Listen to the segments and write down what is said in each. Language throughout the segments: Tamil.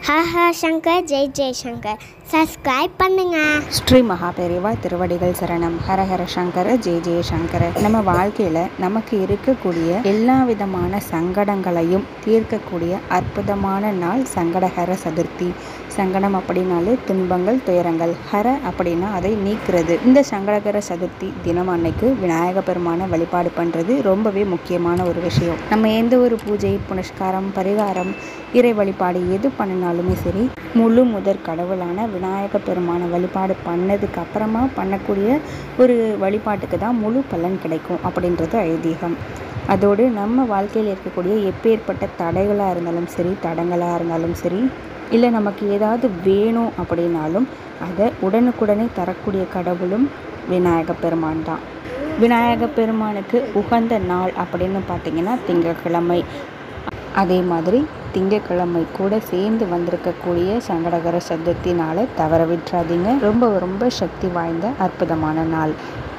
ஹஹ சங்கர் ஜெய் ஜெய்சங்கர் சப்ஸ்கிரைப் பண்ணுங்க. ஸ்ரீ மகாபெரிவா திருவடிகள் சரணம். ஹரஹர சங்கர ஜெய் ஜெயசங்கர. நம்ம வாழ்க்கையில் நமக்கு இருக்கக்கூடிய எல்லா விதமான சங்கடங்களையும் தீர்க்கக்கூடிய அற்புதமான நாள் சங்கடஹர சதுர்த்தி. சங்கடம் அப்படின்னாலே துன்பங்கள், துயரங்கள். ஹர அப்படின்னா அதை நீக்கிறது. இந்த சங்கடஹர சதுர்த்தி தினம் அன்னைக்கு விநாயக பெருமான வழிபாடு பண்ணுறது ரொம்பவே முக்கியமான ஒரு விஷயம். நம்ம எந்த ஒரு பூஜை, புனஸ்காரம், பரிகாரம், இறை வழிபாடு எது பண்ணினாலுமே சரி, முழு முதற் கடவுளான விநாயக பெருமான வழிபாடு பண்ணதுக்கு அப்புறமா பண்ணக்கூடிய ஒரு வழிபாட்டுக்கு தான் முழு பலன் கிடைக்கும் அப்படின்றது ஐதீகம். அதோடு நம்ம வாழ்க்கையில் இருக்கக்கூடிய எப்பேற்பட்ட தடைகளாக இருந்தாலும் சரி, தடங்களாக இருந்தாலும் சரி, இல்லை நமக்கு ஏதாவது வேணும் அப்படின்னாலும் அதை உடனுக்குடனே தரக்கூடிய கடவுளும் விநாயக பெருமான் தான். விநாயக பெருமானுக்கு உகந்த நாள் அப்படின்னு பார்த்திங்கன்னா திங்கட்கிழமை. அதே மாதிரி திங்கட்கிழமை கூட சேர்ந்து வந்திருக்கக்கூடிய சங்கடகர சதுர்த்தி நாளை தவற விட்டுறாதீங்க. ரொம்ப ரொம்ப சக்தி வாய்ந்த அற்புதமான நாள்.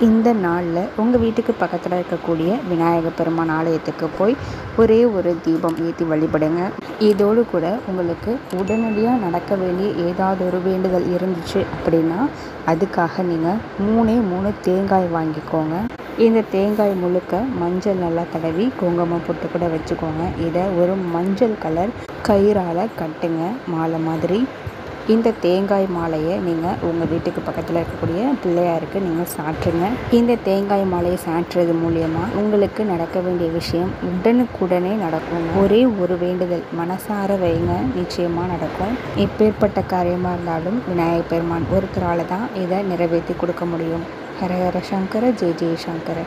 இந்த நாளில் உங்கள் வீட்டுக்கு பக்கத்தில் இருக்கக்கூடிய விநாயக பெருமான் ஆலயத்துக்கு போய் ஒரே ஒரு தீபம் ஏற்றி வழிபடுங்க. இதோடு கூட உங்களுக்கு உடனடியாக நடக்க வேண்டிய ஏதாவது ஒரு வேண்டுதல் இருந்துச்சு அப்படின்னா அதுக்காக நீங்கள் 3 தேங்காய் வாங்கிக்கோங்க. இந்த தேங்காய் முழுக்க மஞ்சள் நல்லா தடவி குங்குமம் போட்டு கூட வச்சுக்கோங்க. இதை ஒரு மஞ்சள் கலர் கயிறால் கட்டுங்க, மாலை மாதிரி. இந்த தேங்காய் மாலையை நீங்கள் உங்கள் வீட்டுக்கு பக்கத்தில் இருக்கக்கூடிய பிள்ளையாருக்கு நீங்கள் சாற்றுங்க. இந்த தேங்காய் மாலையை சாற்றுறது மூலியமாக உங்களுக்கு நடக்க வேண்டிய விஷயம் உடனுக்குடனே நடக்கும். ஒரே ஒரு வேண்டுதல் மனசார வைங்க, நிச்சயமாக நடக்கும். எப்பேற்பட்ட காரியமாக இருந்தாலும் விநாயகர் பெருமான் ஒருத்தரால் தான் இதை நிறைவேற்றி கொடுக்க முடியும். ஹரஹர சங்கர ஜெய் ஜெய் சங்கர.